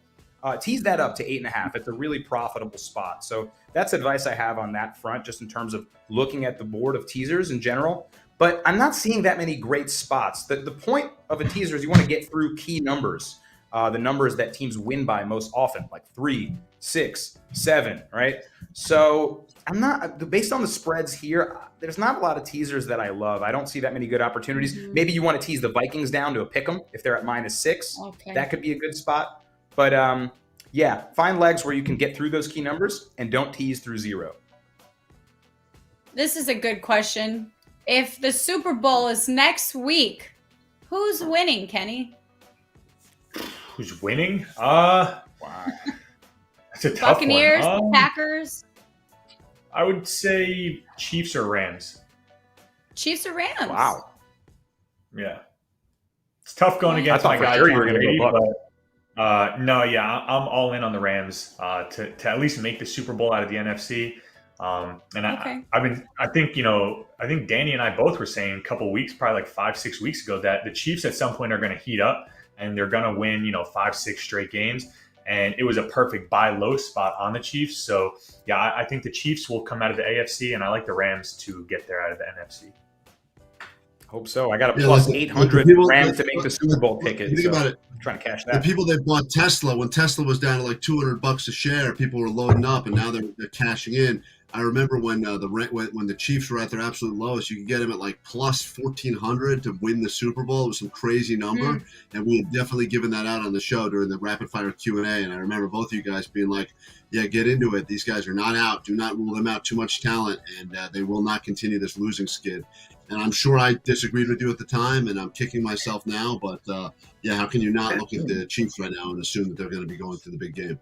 tease that up to 8.5. It's a really profitable spot. So that's advice I have on that front, just in terms of looking at the board of teasers in general. But I'm not seeing that many great spots. The point of a teaser is you want to get through key numbers, the numbers that teams win by most often, like 3, 6, 7, right? So I'm not, based on the spreads here, there's not a lot of teasers that I love. I don't see that many good opportunities. Mm-hmm. Maybe you want to tease the Vikings down to a pick 'em if they're at -6. Okay. That could be a good spot. But find legs where you can get through those key numbers and don't tease through 0. This is a good question. If the Super Bowl is next week, who's winning, Kenny? Who's winning? Wow. That's a tough Buccaneers, one. Packers? I would say Chiefs or Rams. Chiefs or Rams? Wow. Yeah. It's tough going against my guy. Sure you were going to go Bucs. No, yeah, I'm all in on the Rams to at least make the Super Bowl out of the NFC. I think Danny and I both were saying a couple weeks, probably like 5-6 weeks ago, that the Chiefs at some point are going to heat up and they're going to win, 5-6 straight games. And it was a perfect buy low spot on the Chiefs. So yeah, I think the Chiefs will come out of the AFC, and I like the Rams to get there out of the NFC. Hope so. I got a plus 800 Rams to make the Super Bowl ticket. Think about it. I'm trying to cash that. The people that bought Tesla, when Tesla was down to like $200 a share, people were loading up, and now they're cashing in. I remember when the Chiefs were at their absolute lowest, you could get them at like plus 1,400 to win the Super Bowl. It was some crazy number, and we had definitely given that out on the show during the rapid fire Q&A. And I remember both of you guys being like, "Yeah, get into it. These guys are not out. Do not rule them out. Too much talent, and they will not continue this losing skid." And I'm sure I disagreed with you at the time, and I'm kicking myself now. But how can you not look at the Chiefs right now and assume that they're going to be going to the big game?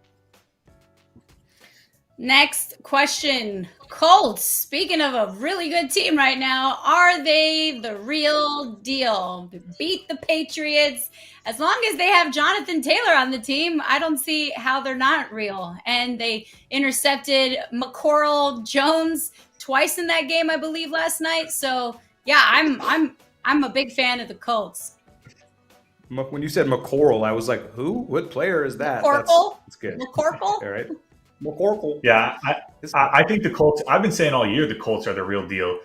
Next question. Colts, speaking of a really good team right now, are they the real deal? Beat the Patriots. As long as they have Jonathan Taylor on the team, I don't see how they're not real. And they intercepted McCorrell Jones twice in that game, I believe, last night. So yeah, I'm a big fan of the Colts. When you said McCorrell, I was like, who? What player is that? McCorkle? That's good. McCorkle? All right. McCorkle. Yeah, I think the Colts, I've been saying all year the Colts are the real deal.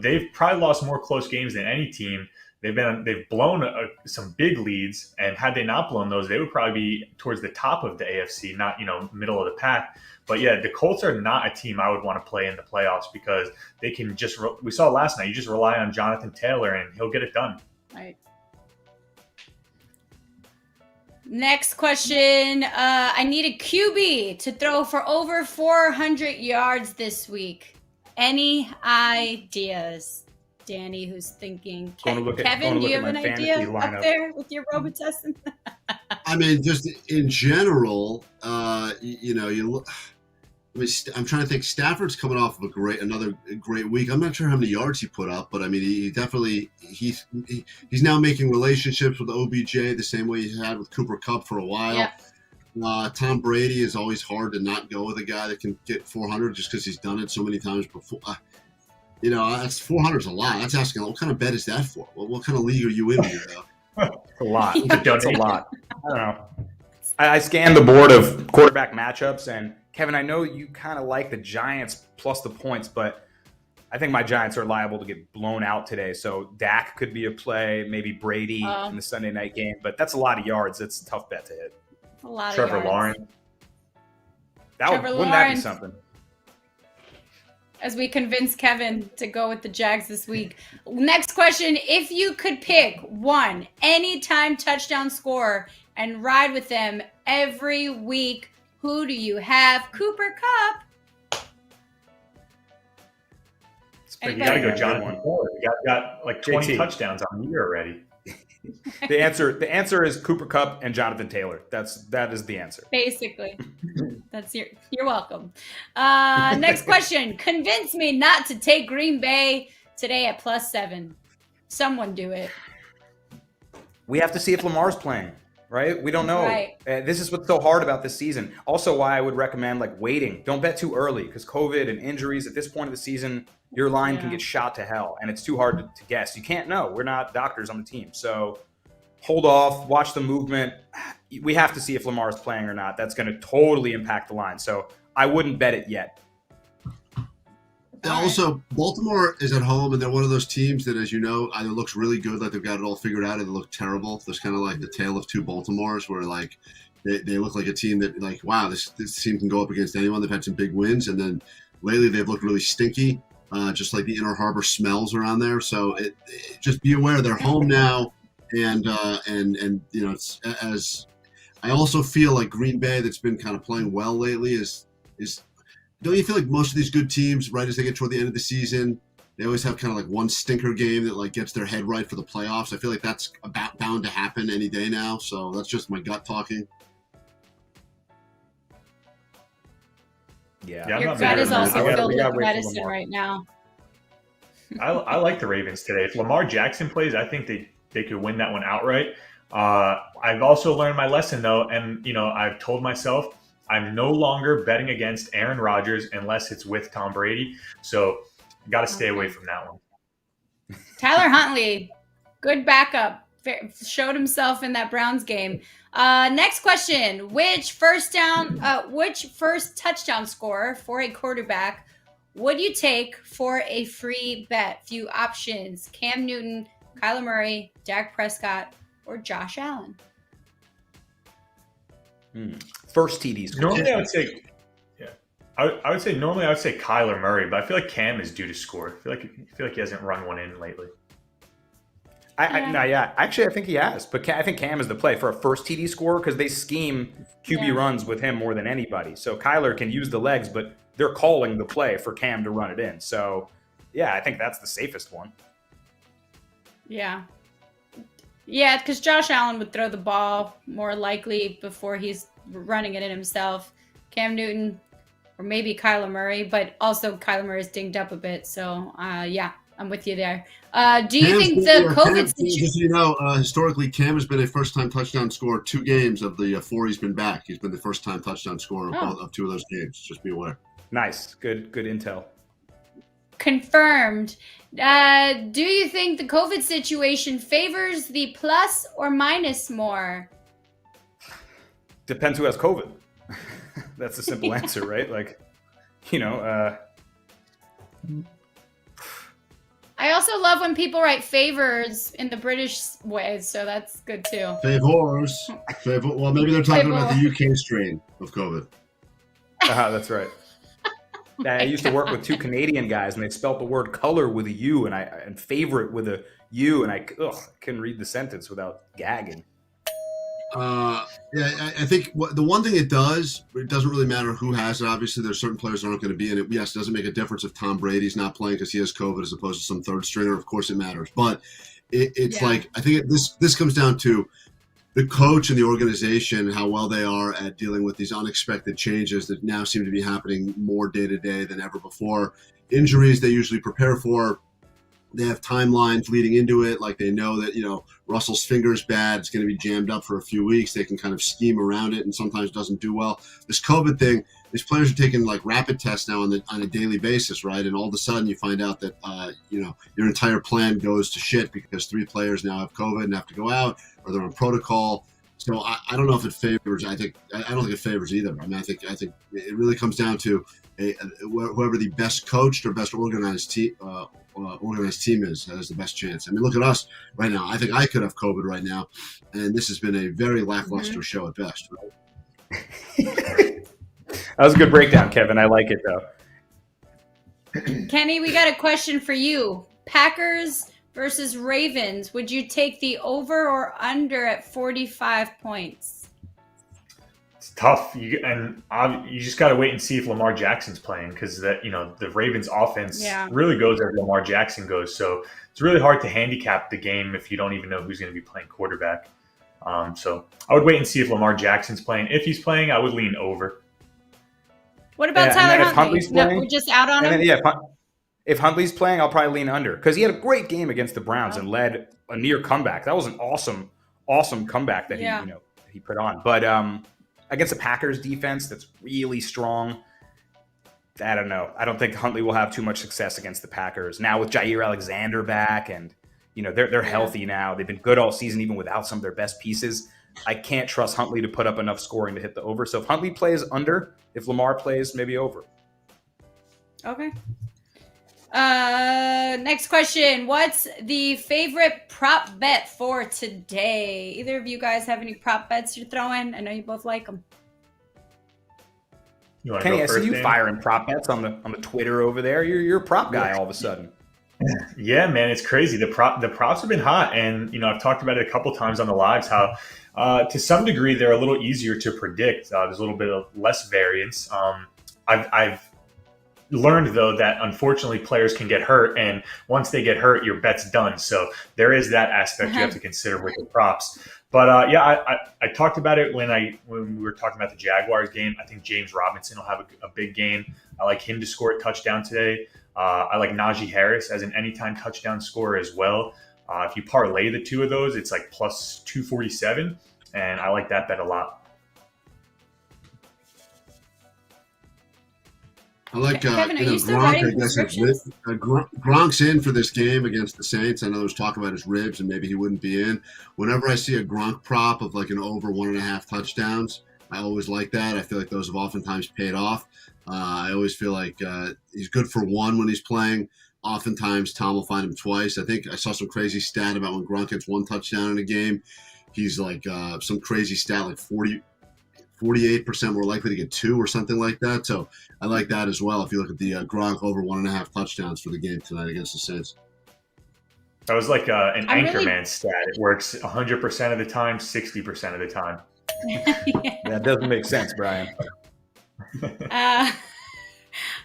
They've probably lost more close games than any team. they've blown some big leads, and had they not blown those, they would probably be towards the top of the AFC, not middle of the pack. But yeah, the Colts are not a team I would want to play in the playoffs because they can just. We saw last night. You just rely on Jonathan Taylor, and he'll get it done. Right. Next question. I need a QB to throw for over 400 yards this week. Any ideas? Danny, who's thinking. Kevin, do you have an idea up there with your Robitussin? I mean, just in general, you look. I'm trying to think. Stafford's coming off of another great week. I'm not sure how many yards he put up, but I mean, he definitely he's now making relationships with OBJ the same way he had with Cooper Kupp for a while. Yeah. Tom Brady is always hard to not go with a guy that can get 400 just because he's done it so many times before. That's 400 is a lot. That's asking, what kind of bet is that for? What kind of league are you in here, though? A lot. It's a lot. I don't know. I scanned the board of quarterback matchups, and Kevin, I know you kind of like the Giants plus the points, but I think my Giants are liable to get blown out today. So Dak could be a play, maybe Brady in the Sunday night game, but that's a lot of yards. It's a tough bet to hit. A lot Trevor of yards. Lawrence. Wouldn't that be something? As we convince Kevin to go with the Jags this week. Next question. If you could pick one anytime touchdown scorer and ride with them every week, who do you have? Cooper Kupp. You got to go Jonathan Taylor. You got like 20 touchdowns on the year already. The answer is Cooper Kupp and Jonathan Taylor. That is the answer. Basically. You're welcome. Next question. Convince me not to take Green Bay today at +7. Someone do it. We have to see if Lamar's playing, right? We don't know. Right. This is what's so hard about this season. Also why I would recommend waiting. Don't bet too early because COVID and injuries at this point of the season, your line can get shot to hell, and it's too hard to guess. You can't know. We're not doctors on the team. So hold off, watch the movement. We have to see if Lamar is playing or not. That's going to totally impact the line. So I wouldn't bet it yet. And also, Baltimore is at home, and they're one of those teams that, as you know, either looks really good, like they've got it all figured out, or they look terrible. There's kind of like the tale of two Baltimores where, they look like a team that, wow, this team can go up against anyone. They've had some big wins, and then lately they've looked really stinky. Just like the Inner Harbor smells around there. So just be aware they're home now, and it's as I also feel like Green Bay, that's been kind of playing well lately, is don't you feel like most of these good teams, right as they get toward the end of the season, they always have kind of one stinker game that gets their head right for the playoffs. I feel like that's bound to happen any day now. So that's just my gut talking. Yeah, your gut is also filled with medicine right now. I like the Ravens today. If Lamar Jackson plays, I think they could win that one outright. I've also learned my lesson, though, and I've told myself I'm no longer betting against Aaron Rodgers unless it's with Tom Brady. So got to stay away from that one. Tyler Huntley, good backup. Showed himself in that Browns game. Next question. Which first touchdown scorer for a quarterback would you take for a free bet? Few options. Cam Newton, Kyler Murray, Dak Prescott, or Josh Allen? First TD score. Normally I would say, I would say Kyler Murray, but I feel like Cam is due to score. I feel like he hasn't run one in lately. Actually, I think he has. But I think Cam is the play for a first TD scorer because they scheme QB runs with him more than anybody. So Kyler can use the legs, but they're calling the play for Cam to run it in. So, I think that's the safest one. Yeah. Yeah, because Josh Allen would throw the ball more likely before he's running it in himself. Cam Newton or maybe Kyler Murray, but also Kyler Murray's dinged up a bit. So, I'm with you there. Do you think the COVID situation? Just so you know, historically, Cam has been a first-time touchdown scorer 2 games of the 4 he's been back. He's been the first-time touchdown scorer of 2 of those games. Just be aware. Nice. Good intel. Confirmed. Do you think the COVID situation favors the plus or minus more? Depends who has COVID. That's a simple answer, right? I also love when people write favors in the British way, so that's good too. Favors. Well, maybe they're talking about the UK strain of COVID. That's right. I used to work with two Canadian guys, and they spelt the word color with a U, and favorite with a U, and I couldn't read the sentence without gagging. I think the one thing it doesn't really matter who has it. Obviously, there's certain players that aren't going to be in it. Yes, it doesn't make a difference if Tom Brady's not playing because he has COVID as opposed to some third stringer. Of course, it matters. But it's like, I think this comes down to the coach and the organization and how well they are at dealing with these unexpected changes that now seem to be happening more day to day than ever before. Injuries they usually prepare for. They have timelines leading into it. Like they know that, Russell's finger's bad. It's going to be jammed up for a few weeks. They can kind of scheme around it and sometimes doesn't do well. This COVID thing, these players are taking like rapid tests now on a daily basis, right? And all of a sudden you find out that, your entire plan goes to shit because 3 players now have COVID and have to go out or they're on protocol. So I don't know if it favors. I don't think it favors either. I mean, I think it really comes down to whoever the best coached or best organized team is has the best chance. I mean, look at us right now. I think I could have COVID right now, and this has been a very lackluster show at best. Right? That was a good breakdown, Kevin. I like it though. Kenny, we got a question for you. Packers versus Ravens. Would you take the over or under at 45 points? It's tough. You just got to wait and see if Lamar Jackson's playing because the Ravens offense really goes as Lamar Jackson goes. So it's really hard to handicap the game if you don't even know who's going to be playing quarterback. So I would wait and see if Lamar Jackson's playing. If he's playing, I would lean over. What about Tyler Huntley? No, we're just out on him? If Huntley's playing, I'll probably lean under because he had a great game against the Browns and led a near comeback. That was an awesome comeback that he put on. But against the Packers defense that's really strong, I don't know. I don't think Huntley will have too much success against the Packers. Now with Jair Alexander back and they're healthy now. They've been good all season even without some of their best pieces. I can't trust Huntley to put up enough scoring to hit the over. So if Huntley plays under, if Lamar plays, maybe over. Okay. Next question. What's the favorite prop bet for today? Either of you guys have any prop bets you're throwing? I know you both like them. Kenny, I see you firing prop bets on the Twitter over there. You're a prop guy all of a sudden. Yeah, man, it's crazy. The props have been hot, and I've talked about it a couple times on the lives how to some degree they're a little easier to predict. There's a little bit of less variance. I've learned though that unfortunately players can get hurt, and once they get hurt, your bet's done. So there is that aspect you have to consider with the props. But I talked about it when we were talking about the Jaguars game. I think James Robinson will have a big game. I like him to score a touchdown today. I like Najee Harris as an anytime touchdown scorer as well. If you parlay the two of those, it's like plus 247, and I like that bet a lot. I like Kevin, are you still Gronk. writing I guess Gronk's in for this game against the Saints. I know there's talk about his ribs and maybe he wouldn't be in. Whenever I see a Gronk prop of like an over 1.5 touchdowns, I always like that. I feel like those have oftentimes paid off. I always feel like he's good for one when he's playing. Oftentimes Tom will find him twice. I think I saw some crazy stat about when Gronk gets one touchdown in a game, he's like some crazy stat like 48% more likely to get 2 or something like that. So I like that as well. If you look at the Gronk over 1.5 touchdowns for the game tonight against the Saints. That was like an Anchorman stat. It works 100% of the time, 60% of the time. That doesn't make sense, Brian.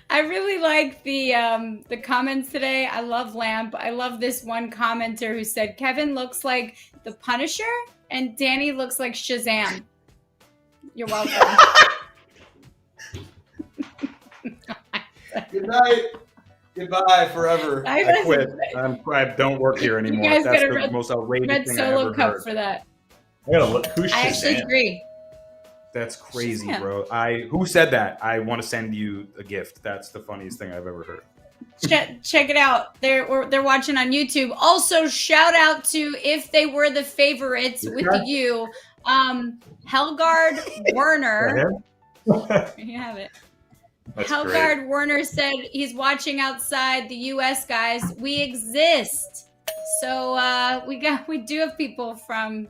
I really like the comments today. I love Lamp. I love this one commenter who said Kevin looks like the Punisher and Danny looks like Shazam. You're welcome. Good night. Goodbye forever. I quit. I don't work here anymore. That's the most outrageous thing I ever heard. Cup for that. I gotta look. Who's Shazam? I actually agree. That's crazy, Shazam. bro. Who said that? I want to send you a gift. That's the funniest thing I've ever heard. Check it out. They're watching on YouTube. Also, shout out to If They Were the Favorites with you. Helgard Werner. You have it. That's Helgard great. Werner said he's watching outside the U.S. Guys, we exist. So we do have people from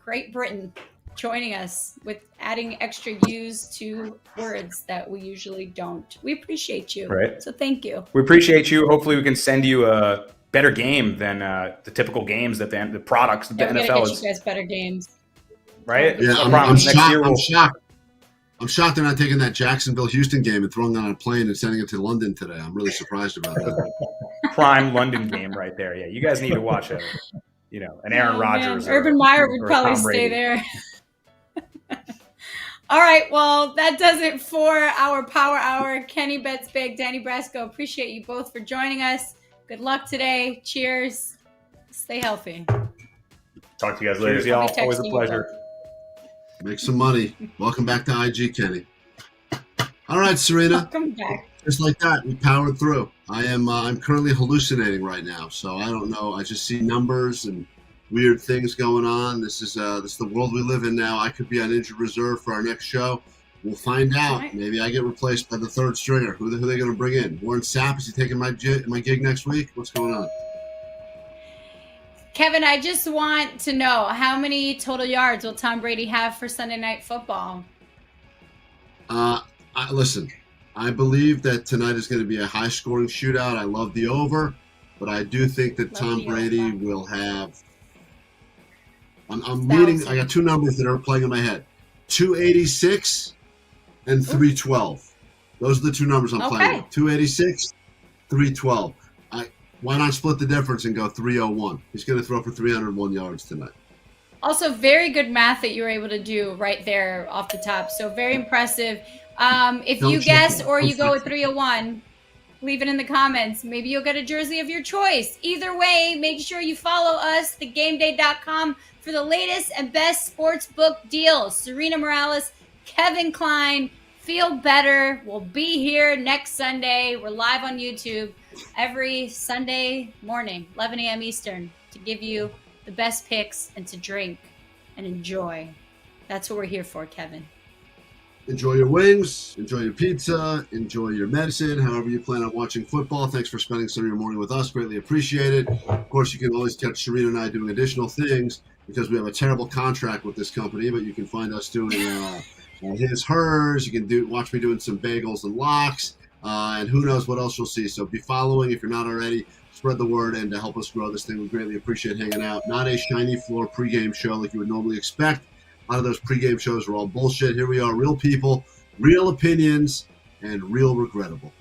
Great Britain joining us with adding extra U's to words that we usually don't. We appreciate you. Right. So thank you. We appreciate you. Hopefully, we can send you a better game than the typical games that the products that the Yeah, we NFL gotta get is. you guys better games. Right? Yeah, I I'm promise next year shocked. I'm shocked they're not taking that Jacksonville-Houston game and throwing it on a plane and sending it to London today. I'm really surprised about that. prime London game right there. Yeah, you guys need to watch an Aaron Rodgers. Man. Urban Meyer would or probably Tom stay Brady. there. All right, well, that does it for our Power Hour. Kenny Bets Big, Danny Brasco, appreciate you both for joining us. Good luck today. Cheers. Stay healthy. Talk to you guys later. Cheers, y'all. I'll be Always a texting you pleasure. Make some money. Welcome back to IG, Kenny. All right, Serena. Welcome back. Just like that, we powered through. I'm currently hallucinating right now, so I don't know. I just see numbers and weird things going on. This is the world we live in now. I could be on injured reserve for our next show. We'll find out. Right. Maybe I get replaced by the third stringer. Who are they going to bring in? Warren Sapp? Is he taking my gig next week? What's going on? Kevin, I just want to know how many total yards will Tom Brady have for Sunday Night Football? Listen, I believe that tonight is going to be a high-scoring shootout. I love the over, but I do think that Tom Brady will have. I'm reading. I got two numbers that are playing in my head: 286 and 312. Those are the two numbers I'm playing with. 286, 312. Why not split the difference and go 301? He's going to throw for 301 yards tonight. Also, very good math that you were able to do right there off the top. So very impressive. If you guess or you go with 301, leave it in the comments. Maybe you'll get a jersey of your choice. Either way, make sure you follow us, thegameday.com, for the latest and best sportsbook deals. Serena Morales, Kevin Klein, feel better. We'll be here next Sunday. We're live on YouTube every Sunday morning, 11 a.m. Eastern, to give you the best picks and to drink and enjoy. That's what we're here for, Kevin. Enjoy your wings, enjoy your pizza, enjoy your medicine, however you plan on watching football. Thanks for spending some of your morning with us. Greatly appreciated. Of course, you can always catch Serena and I doing additional things because we have a terrible contract with this company, but you can find us doing hers. You can watch me doing some bagels and lox, and who knows what else you'll see. So be following if you're not already. Spread the word and to help us grow this thing. We greatly appreciate hanging out. Not a shiny floor pregame show like you would normally expect. A lot of those pregame shows are all bullshit. Here we are, real people, real opinions, and real regrettable.